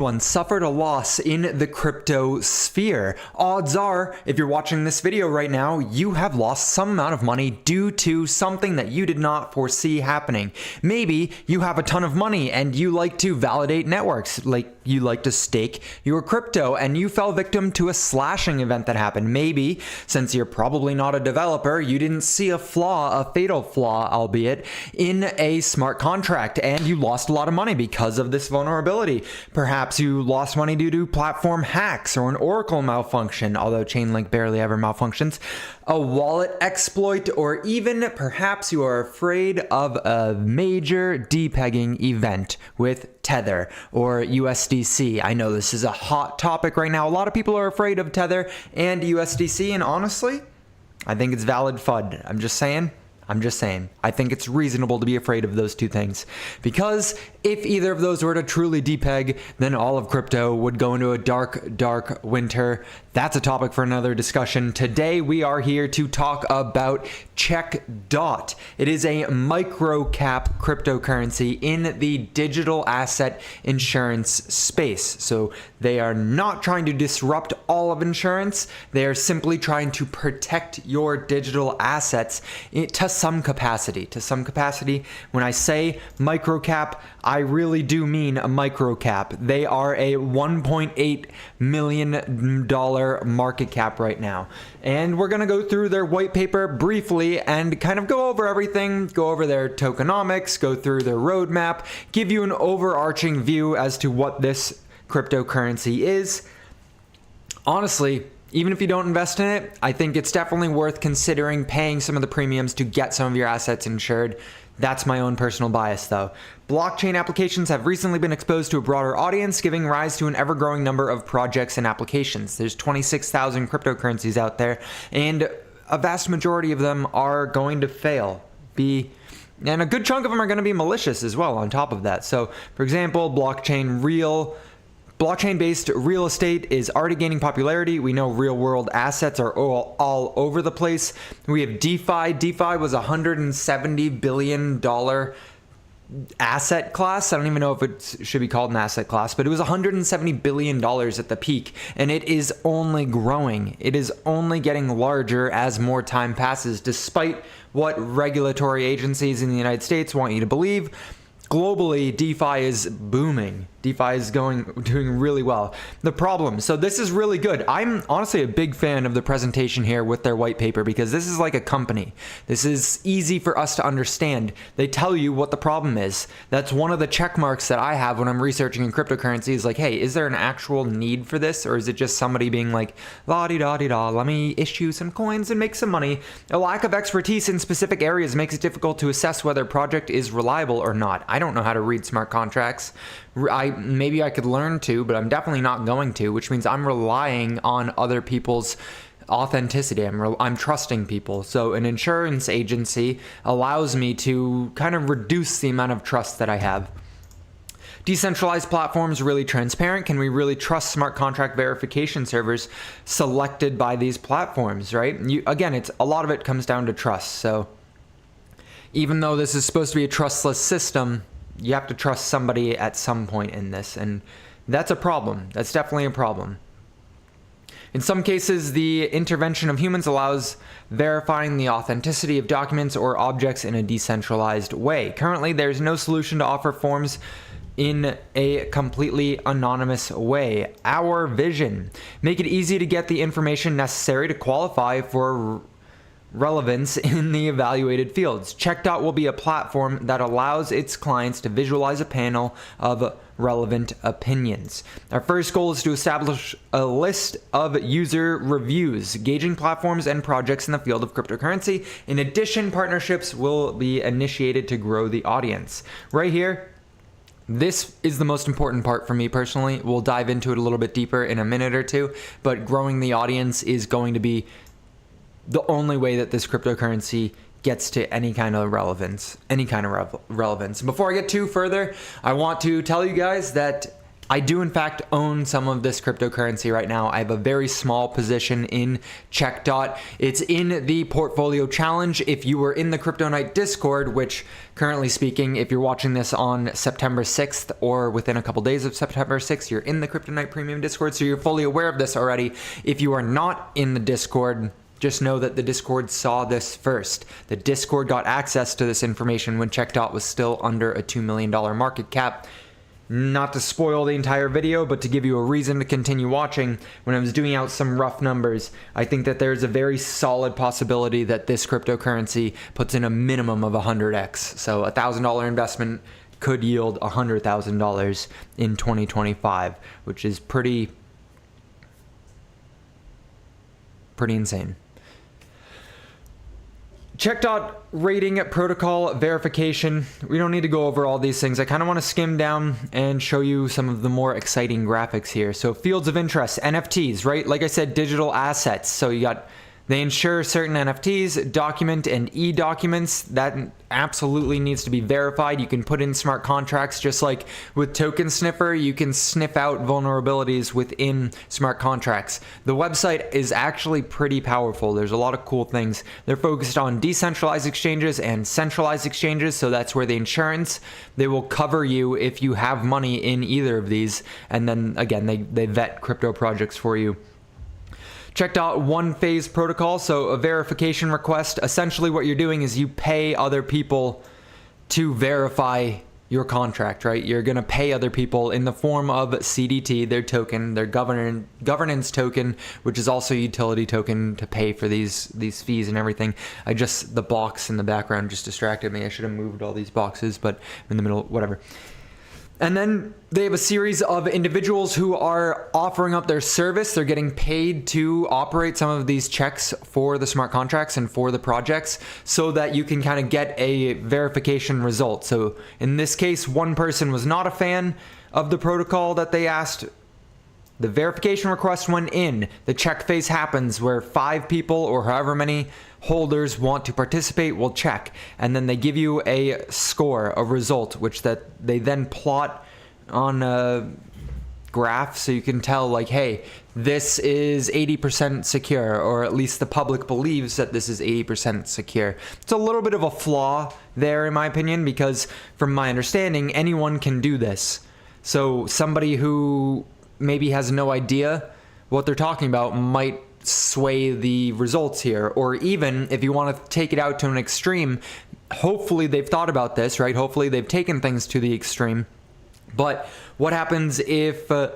One suffered a loss in the crypto sphere. Odds are, if you're watching this video right now, you have lost some amount of money due to something that you did not foresee happening. Maybe you have a ton of money and you like to validate networks, like you like to stake your crypto, and you fell victim to a slashing event that happened. Maybe, since you're probably not a developer, you didn't see a flaw, a fatal flaw, albeit, in a smart contract, and you lost a lot of money because of this vulnerability. Perhaps you lost money due to platform hacks or an Oracle malfunction, although Chainlink barely ever malfunctions, a wallet exploit, or even perhaps you are afraid of a major depegging event with Tether or USDC. I know this is a hot topic right now. A lot of people are afraid of Tether and USDC, and honestly, I think it's valid FUD. I'm just saying. I think it's reasonable to be afraid of those two things, because if either of those were to truly depeg, then all of crypto would go into a dark, dark winter. That's a topic for another discussion. Today, we are here to talk about CheckDot. It is a micro-cap cryptocurrency in the digital asset insurance space. So they are not trying to disrupt all of insurance. They are simply trying to protect your digital assets to some capacity. When I say micro-cap, I really do mean a micro-cap. They are a $1.8 million market cap right now. And we're going to go through their white paper briefly and kind of go over everything, go over their tokenomics, go through their roadmap, give you an overarching view as to what this cryptocurrency is. Honestly, even if you don't invest in it, I think it's definitely worth considering paying some of the premiums to get some of your assets insured. That's my own personal bias, though. Blockchain applications have recently been exposed to a broader audience, giving rise to an ever-growing number of projects and applications. There's 26,000 cryptocurrencies out there, and a vast majority of them are going to fail. And a good chunk of them are going to be malicious as well on top of that. So, for example, blockchain-based real estate is already gaining popularity. We know real-world assets are all over the place. We have DeFi. DeFi was a $170 billion asset class. I don't even know if it should be called an asset class, but it was $170 billion at the peak, and it is only growing. It is only getting larger as more time passes, despite what regulatory agencies in the United States want you to believe. Globally, DeFi is booming. DeFi is doing really well. The problem, so this is really good. I'm honestly a big fan of the presentation here with their white paper, because this is like a company. This is easy for us to understand. They tell you what the problem is. That's one of the check marks that I have when I'm researching in cryptocurrency, is like, hey, is there an actual need for this? Or is it just somebody being like, la-di-da-di-da, let me issue some coins and make some money? A lack of expertise in specific areas makes it difficult to assess whether a project is reliable or not. I don't know how to read smart contracts. Maybe I could learn to, but I'm definitely not going to, which means I'm relying on other people's authenticity. I'm trusting people. So an insurance agency allows me to kind of reduce the amount of trust that I have. Decentralized platforms, really transparent. Can we really trust smart contract verification servers selected by these platforms, right? Again, a lot of it comes down to trust. So even though this is supposed to be a trustless system, you have to trust somebody at some point in this, and that's a problem. That's definitely a problem. In some cases, the intervention of humans allows verifying the authenticity of documents or objects in a decentralized way. Currently, there's no solution to offer forms in a completely anonymous way. Our vision: make it easy to get the information necessary to qualify for relevance in the evaluated fields. CheckDot will be a platform that allows its clients to visualize a panel of relevant opinions. Our first goal is to establish a list of user reviews, gauging platforms and projects in the field of cryptocurrency. In addition, partnerships will be initiated to grow the audience. Right here, this is the most important part for me personally. We'll dive into it a little bit deeper in a minute or two, but growing the audience is going to be the only way that this cryptocurrency gets to any kind of relevance. Before I get too further, I want to tell you guys that I do in fact own some of this cryptocurrency right now. I have a very small position in CheckDot. It's in the portfolio challenge. If you were in the Crypto Night Discord, which currently speaking, if you're watching this on September 6th or within a couple days of September 6th, you're in the Crypto Night Premium Discord, so you're fully aware of this already. If you are not in the Discord, just know that the Discord saw this first. The Discord got access to this information when CheckDot was still under a $2 million market cap. Not to spoil the entire video, but to give you a reason to continue watching, when I was doing out some rough numbers, I think that there's a very solid possibility that this cryptocurrency puts in a minimum of 100x. So a $1,000 investment could yield $100,000 in 2025, which is pretty insane. CheckDot rating protocol verification. We don't need to go over all these things. I kind of want to skim down and show you some of the more exciting graphics here. So fields of interest, NFTs, right? Like I said, digital assets. So you got, they insure certain NFTs, document and e-documents. That absolutely needs to be verified. You can put in smart contracts, just like with Token Sniffer, you can sniff out vulnerabilities within smart contracts. The website is actually pretty powerful. There's a lot of cool things. They're focused on decentralized exchanges and centralized exchanges, so that's where the insurance, they will cover you if you have money in either of these. And then again, they vet crypto projects for you. CheckDot one-phase protocol, so a verification request. Essentially what you're doing is you pay other people to verify your contract, right? You're going to pay other people in the form of CDT, their token, their governance token, which is also a utility token to pay for these fees and everything. The box in the background just distracted me. I should have moved all these boxes, but I'm in the middle, whatever. And then they have a series of individuals who are offering up their service. They're getting paid to operate some of these checks for the smart contracts and for the projects so that you can kind of get a verification result. So in this case, one person was not a fan of the protocol that they asked. The verification request went in. The check phase happens where 5 people or however many holders want to participate will check, and then they give you a score, a result, which that they then plot on a graph so you can tell, like, hey, this is 80% secure, or at least the public believes that this is 80% secure. It's a little bit of a flaw there in my opinion, because from my understanding, anyone can do this. So somebody who maybe has no idea what they're talking about might sway the results here. Or even if you want to take it out to an extreme, hopefully they've thought about this, right? Hopefully they've taken things to the extreme. But what happens if the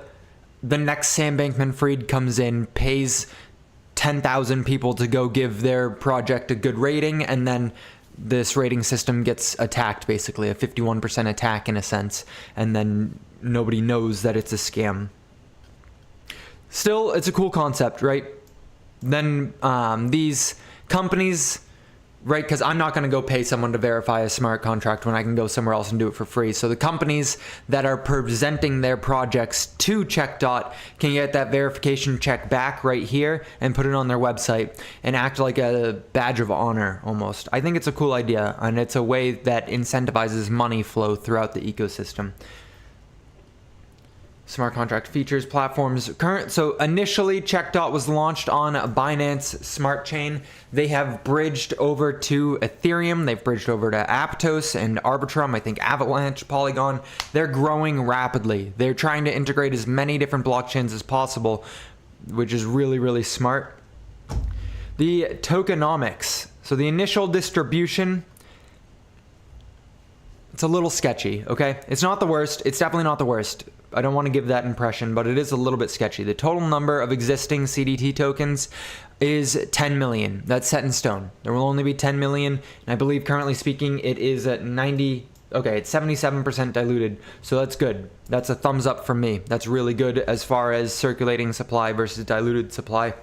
next Sam Bankman-Fried comes in, pays 10,000 people to go give their project a good rating, and then this rating system gets attacked, basically a 51% attack in a sense, and then nobody knows that it's a scam? Still, it's a cool concept, right? Then these companies, right, because I'm not going to go pay someone to verify a smart contract when I can go somewhere else and do it for free. So the companies that are presenting their projects to CheckDot can get that verification check back right here and put it on their website and act like a badge of honor almost. I think it's a cool idea, and it's a way that incentivizes money flow throughout the ecosystem. Smart contract features, platforms, current. So initially CheckDot was launched on Binance Smart Chain. They have bridged over to Ethereum. They've bridged over to Aptos and Arbitrum. I think Avalanche, Polygon. They're growing rapidly. They're trying to integrate as many different blockchains as possible, which is really, really smart. The tokenomics. So the initial distribution, it's a little sketchy, okay? It's not the worst. It's definitely not the worst. I don't want to give that impression, but it is a little bit sketchy. The total number of existing CDT tokens is 10 million. That's set in stone. There will only be 10 million, and I believe currently speaking it is at 90, okay, it's 77% diluted, so that's good. That's a thumbs up from me. That's really good as far as circulating supply versus diluted supply.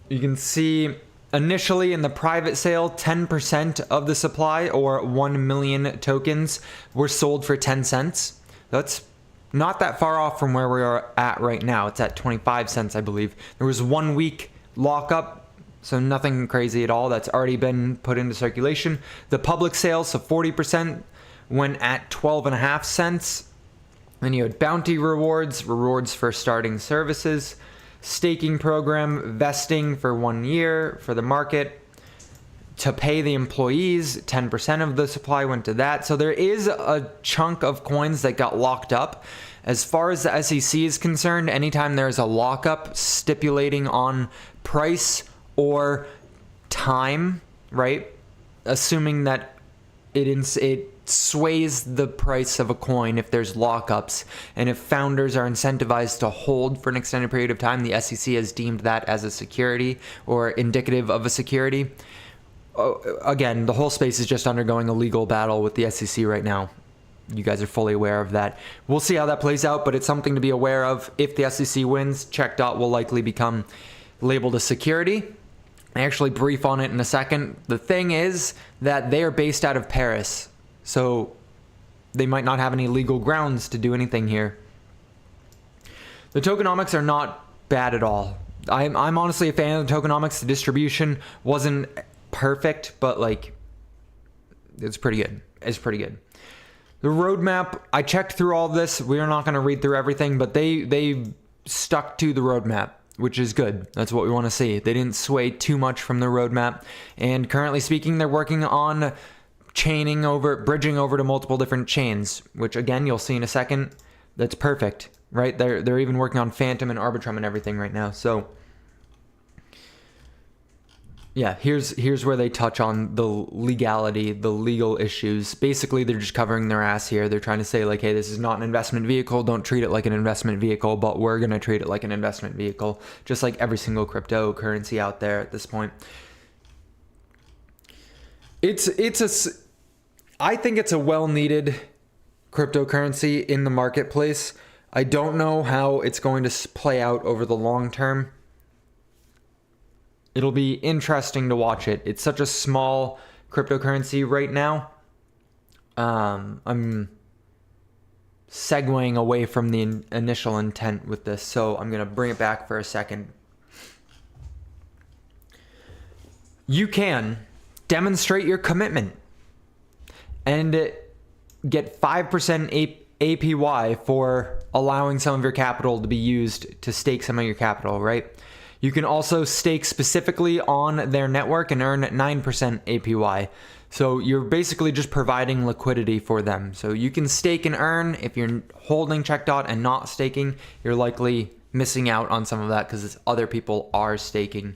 You can see initially in the private sale, 10% of the supply, or 1 million tokens, were sold for 10 cents. That's not that far off from where we are at right now. It's at 25 cents, I believe. There was 1 week lockup, so nothing crazy at all. That's already been put into circulation. The public sale, so 40%, went at 12.5 cents. Then you had bounty rewards for starting services, staking program, vesting for 1 year for the market. To pay the employees, 10% of the supply went to that. So there is a chunk of coins that got locked up. As far as the SEC is concerned, anytime there's a lockup stipulating on price or time, right? Assuming that it sways the price of a coin if there's lockups, and if founders are incentivized to hold for an extended period of time, the SEC has deemed that as a security or indicative of a security. Again, the whole space is just undergoing a legal battle with the SEC right now. You guys are fully aware of that. We'll see how that plays out, but it's something to be aware of. If the SEC wins, CheckDot will likely become labeled a security. I actually brief on it in a second. The thing is that they are based out of Paris, so they might not have any legal grounds to do anything here. The tokenomics are not bad at all. I'm honestly a fan of the tokenomics. The distribution wasn't perfect, but like, it's pretty good. It's pretty good. The roadmap, I checked through all this. We're not going to read through everything, but they stuck to the roadmap, which is good. That's what we want to see. They didn't sway too much from the roadmap. And currently speaking, they're working on bridging over to multiple different chains, which again, you'll see in a second. That's perfect, right? They're even working on Phantom and Arbitrum and everything right now. So yeah, here's where they touch on the legality, the legal issues. Basically, they're just covering their ass here. They're trying to say like, hey, this is not an investment vehicle. Don't treat it like an investment vehicle, but we're going to treat it like an investment vehicle, just like every single cryptocurrency out there at this point. I think it's a well-needed cryptocurrency in the marketplace. I don't know how it's going to play out over the long term. It'll be interesting to watch it. It's such a small cryptocurrency right now. I'm segueing away from the initial intent with this, so I'm going to bring it back for a second. You can demonstrate your commitment and get 5% APY for allowing some of your capital to be used to stake some of your capital, right? You can also stake specifically on their network and earn 9% APY. So you're basically just providing liquidity for them. So you can stake and earn. If you're holding CheckDot and not staking, you're likely missing out on some of that because other people are staking.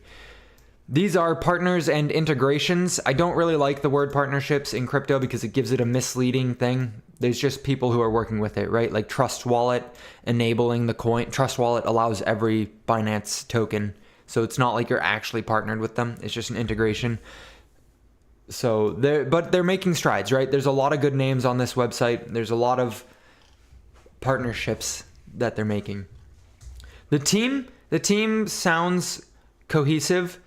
These are partners and integrations. I don't really like the word partnerships in crypto because it gives it a misleading thing. There's just people who are working with it, right? Like Trust Wallet enabling the coin. Trust Wallet allows every Binance token. So it's not like you're actually partnered with them. It's just an integration. So they're making strides, right? There's a lot of good names on this website. There's a lot of partnerships that they're making. The team sounds cohesive.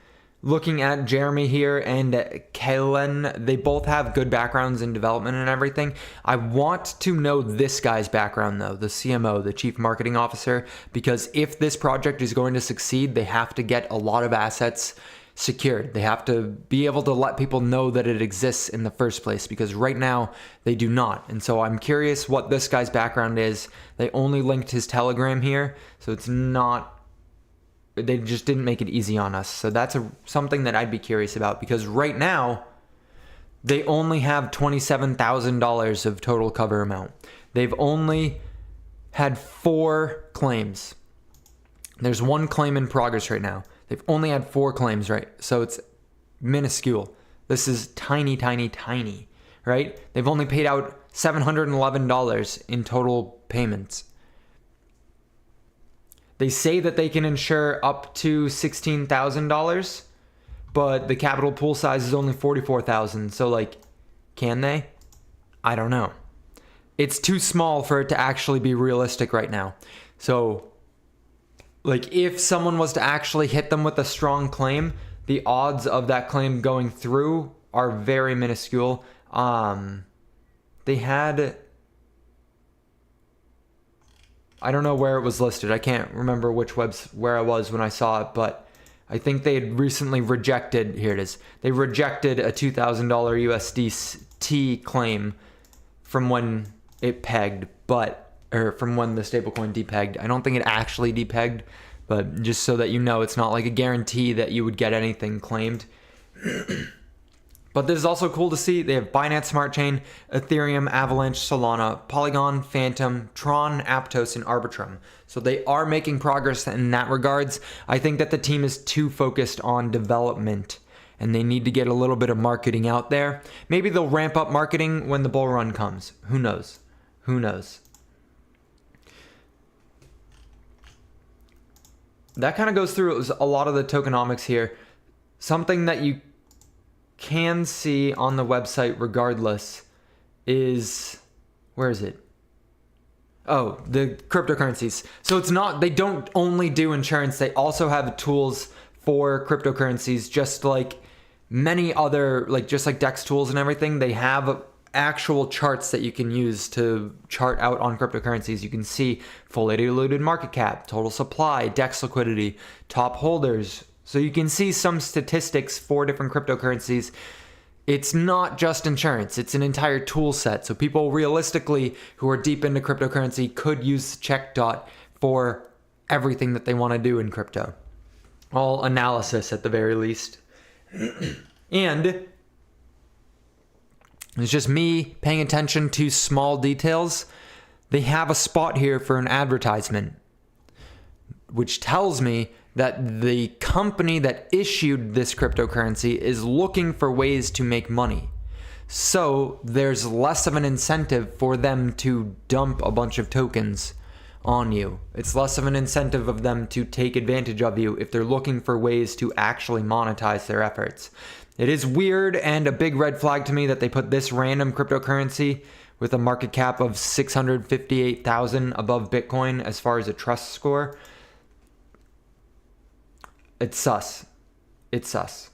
Looking at Jeremy here and Kalen, they both have good backgrounds in development and everything. I want to know this guy's background though, the CMO, the Chief Marketing Officer, because if this project is going to succeed, they have to get a lot of assets secured. They have to be able to let people know that it exists in the first place, because right now they do not. And so I'm curious what this guy's background is. They only linked his Telegram here, so it's not... They just didn't make it easy on us. So that's something that I'd be curious about, because right now they only have $27,000 of total cover amount. They've only had 4 claims. There's 1 claim in progress right now. They've only had 4 claims, right? So it's minuscule. This is tiny, tiny, tiny, right? They've only paid out $711 in total payments. They say that they can insure up to $16,000, but the capital pool size is only $44,000. So like, can they? I don't know. It's too small for it to actually be realistic right now. So like, if someone was to actually hit them with a strong claim, the odds of that claim going through are very minuscule. They had... I don't know where it was listed. I can't remember where I was when I saw it, but I think they had recently rejected, here it is. They rejected a $2,000 USDT claim from when it pegged, or from when the stablecoin depegged. I don't think it actually depegged, but just so that you know, it's not like a guarantee that you would get anything claimed. But this is also cool to see. They have Binance Smart Chain, Ethereum, Avalanche, Solana, Polygon, Phantom, Tron, Aptos, and Arbitrum. So they are making progress in that regards. I think that the team is too focused on development and they need to get a little bit of marketing out there. Maybe they'll ramp up marketing when the bull run comes. Who knows? Who knows? That kind of goes through a lot of the tokenomics here. Something that you can see on the website regardless is, where is it? Oh, the cryptocurrencies. So it's not, they don't only do insurance, they also have tools for cryptocurrencies, just like many other, like just like DEX tools and everything. They have actual charts that you can use to chart out on cryptocurrencies. You can see fully diluted market cap, total supply, DEX liquidity, top holders. So you can see some statistics for different cryptocurrencies. It's not just insurance, it's an entire tool set. So people realistically who are deep into cryptocurrency could use CheckDot for everything that they want to do in crypto. All analysis at the very least. And it's just me paying attention to small details. They have a spot here for an advertisement, which tells me that the company that issued this cryptocurrency is looking for ways to make money. So there's less of an incentive for them to dump a bunch of tokens on you. It's less of an incentive of them to take advantage of you if they're looking for ways to actually monetize their efforts. It is weird and a big red flag to me that they put this random cryptocurrency with a market cap of 658,000 above Bitcoin as far as a trust score. It's sus. It's sus.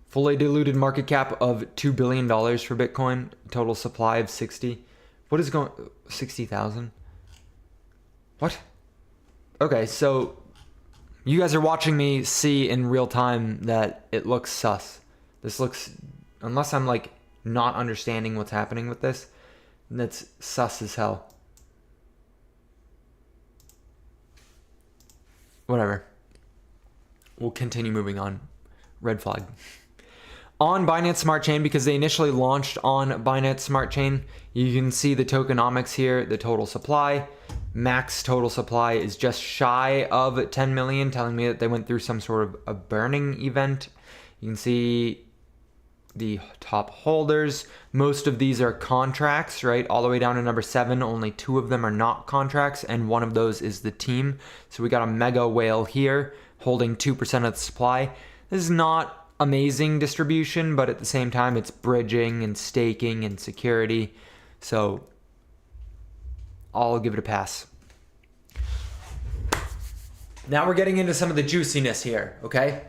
Fully diluted market cap of $2 billion for Bitcoin. Total supply of 60. What is going... 60,000? What? Okay, so you guys are watching me see in real time that it looks sus. This looks... Unless I'm like not understanding what's happening with this, that's sus as hell. Whatever. We'll continue moving on. Red flag. On Binance Smart Chain, because they initially launched on Binance Smart Chain, you can see the tokenomics here, the total supply. Max total supply is just shy of 10 million, telling me that they went through some sort of a burning event. You can see the top holders. Most of these are contracts, right? All the way down to number 7. Only 2 of them are not contracts, and one of those is the team. So we got a mega whale here holding 2% of the supply. This is not amazing distribution, but at the same time, it's bridging and staking and security. So I'll give it a pass. Now we're getting into some of the juiciness here, okay?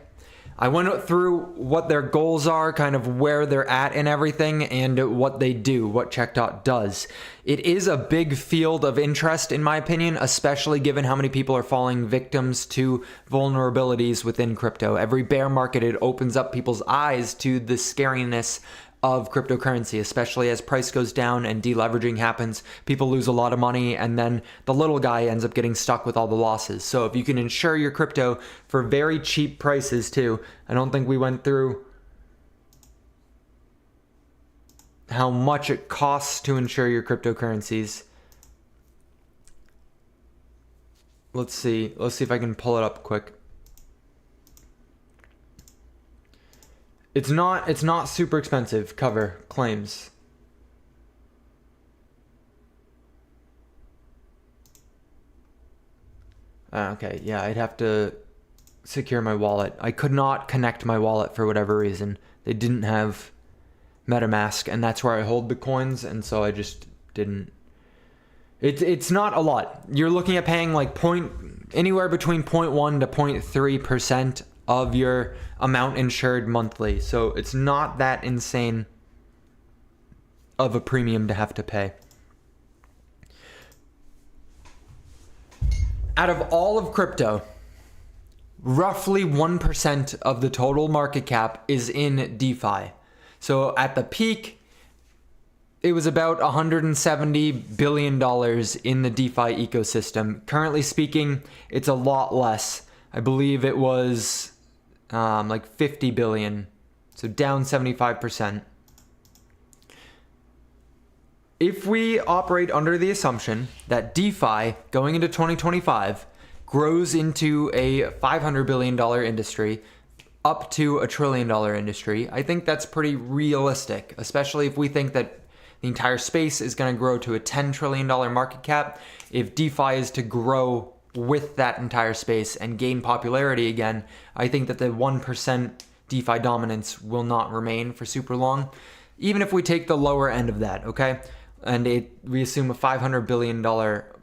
I went through what their goals are, kind of where they're at and everything, and what they do, what CheckDot does. It is a big field of interest, in my opinion, especially given how many people are falling victims to vulnerabilities within crypto. Every bear market, it opens up people's eyes to the scariness of cryptocurrency, especially as price goes down and deleveraging happens. People lose a lot of money, and then the little guy ends up getting stuck with all the losses. So if you can insure your crypto for very cheap prices too, I don't think we went through how much it costs to insure your cryptocurrencies. Let's see if I can pull it up quick. It's not super expensive. Cover claims. Okay, yeah, I'd have to secure my wallet. I could not connect my wallet for whatever reason. They didn't have MetaMask, and that's where I hold the coins, and so I just didn't. It's not a lot. You're looking at paying like anywhere between 0.1 to 0.3% of your amount insured monthly. So it's not that insane of a premium to have to pay. Out of all of crypto, roughly 1% of the total market cap is in DeFi. So at the peak, it was about $170 billion in the DeFi ecosystem. Currently speaking, it's a lot less. I believe it was like 50 billion, so down 75%. If we operate under the assumption that DeFi going into 2025 grows into a $500 billion industry, up to a $1 trillion industry, I think that's pretty realistic, especially if we think that the entire space is going to grow to a $10 trillion market cap. If DeFi is to grow with that entire space and gain popularity again, I think that the 1% DeFi dominance will not remain for super long, even if we take the lower end of that, okay? And we assume a $500 billion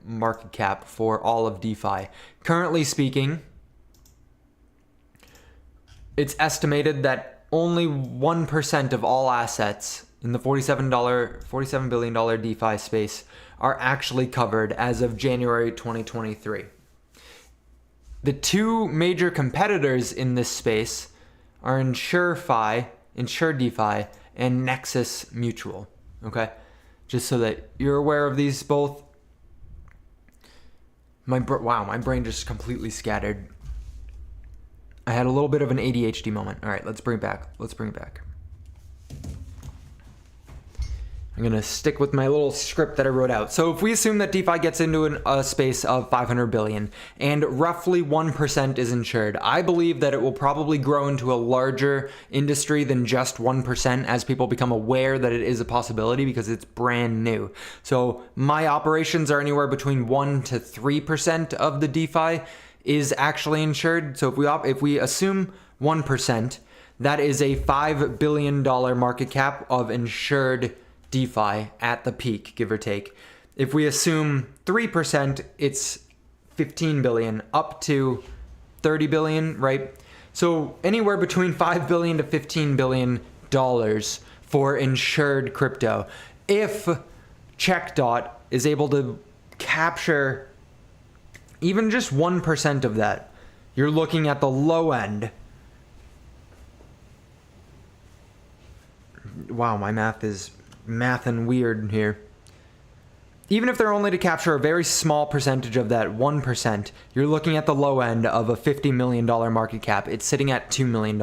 market cap for all of DeFi. Currently speaking, it's estimated that only 1% of all assets in the $47 billion DeFi space are actually covered as of January 2023. The two major competitors in this space are InsureDeFi, and Nexus Mutual, okay? Just so that you're aware of these both. Wow, my brain just completely scattered. I had a little bit of an ADHD moment. All right, let's bring it back. I'm going to stick with my little script that I wrote out. So if we assume that DeFi gets into a space of 500 billion and roughly 1% is insured, I believe that it will probably grow into a larger industry than just 1% as people become aware that it is a possibility because it's brand new. So my operations are anywhere between 1 to 3% of the DeFi is actually insured. So if we assume 1%, that is a $5 billion market cap of insured DeFi at the peak, give or take. If we assume 3%, it's 15 billion up to 30 billion, right? So anywhere between 5 billion to 15 billion dollars for insured crypto. If CheckDot is able to capture even just 1% of that, you're looking at the low end. Wow, my math is and weird here. Even if they're only to capture a very small percentage of that 1%, you're looking at the low end of a $50 million market cap. It's sitting at $2 million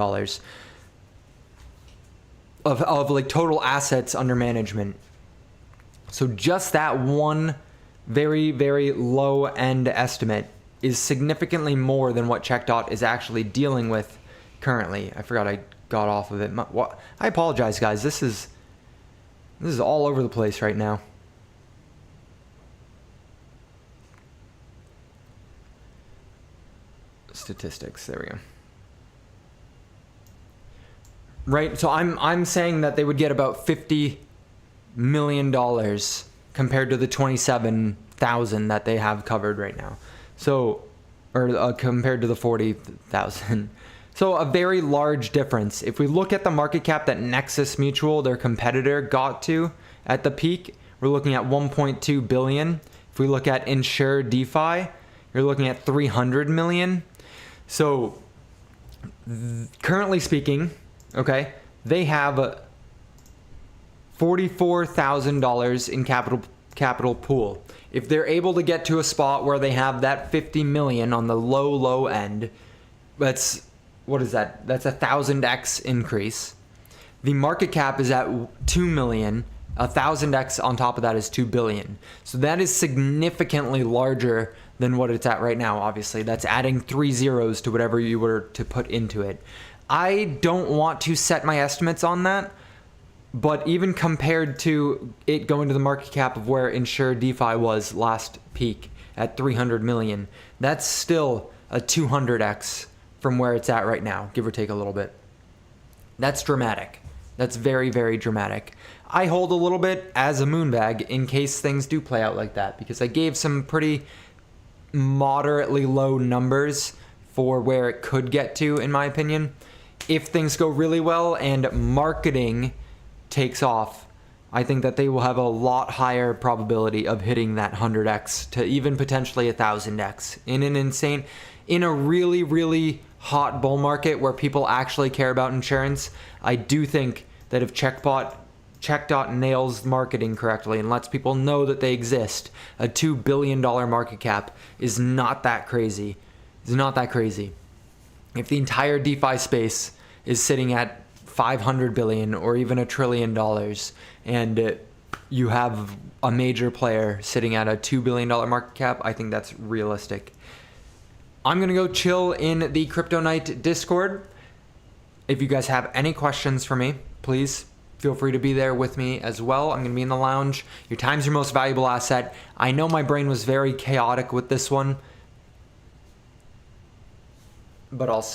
of like total assets under management. So just that one very, very low end estimate is significantly more than what CheckDot is actually dealing with currently. I forgot I got off of it. I apologize, guys. This is all over the place right now. Statistics, there we go. Right, so I'm saying that they would get about $50 million compared to the 27,000 that they have covered right now. So, or compared to the 40,000. So a very large difference. If we look at the market cap that Nexus Mutual, their competitor, got to at the peak, we're looking at 1.2 billion. If we look at InsureDeFi, you're looking at 300 million. So currently speaking, okay, they have $44,000 in capital pool. If they're able to get to a spot where they have that 50 million on the low end, what is that? That's 1,000x increase. The market cap is at 2 million. 1,000x on top of that is 2 billion. So that is significantly larger than what it's at right now, obviously. That's adding 3 zeros to whatever you were to put into it. I don't want to set my estimates on that, but even compared to it going to the market cap of where InsureDeFi was last peak at 300 million, that's still a 200x from where it's at right now, give or take a little bit. That's dramatic. That's very, very dramatic. I hold a little bit as a moonbag in case things do play out like that, because I gave some pretty moderately low numbers for where it could get to, in my opinion. If things go really well and marketing takes off, I think that they will have a lot higher probability of hitting that 100x to even potentially 1,000x in a really, really hot bull market where people actually care about insurance. I do think that if CheckDot CheckDot nails marketing correctly and lets people know that they exist, a $2 billion market cap is not that crazy. It's not that crazy. If the entire DeFi space is sitting at 500 billion or even $1 trillion, and you have a major player sitting at a $2 billion market cap, I think that's realistic. I'm going to go chill in the Crypto Night Discord. If you guys have any questions for me, please feel free to be there with me as well. I'm going to be in the lounge. Your time's your most valuable asset. I know my brain was very chaotic with this one, but I'll see.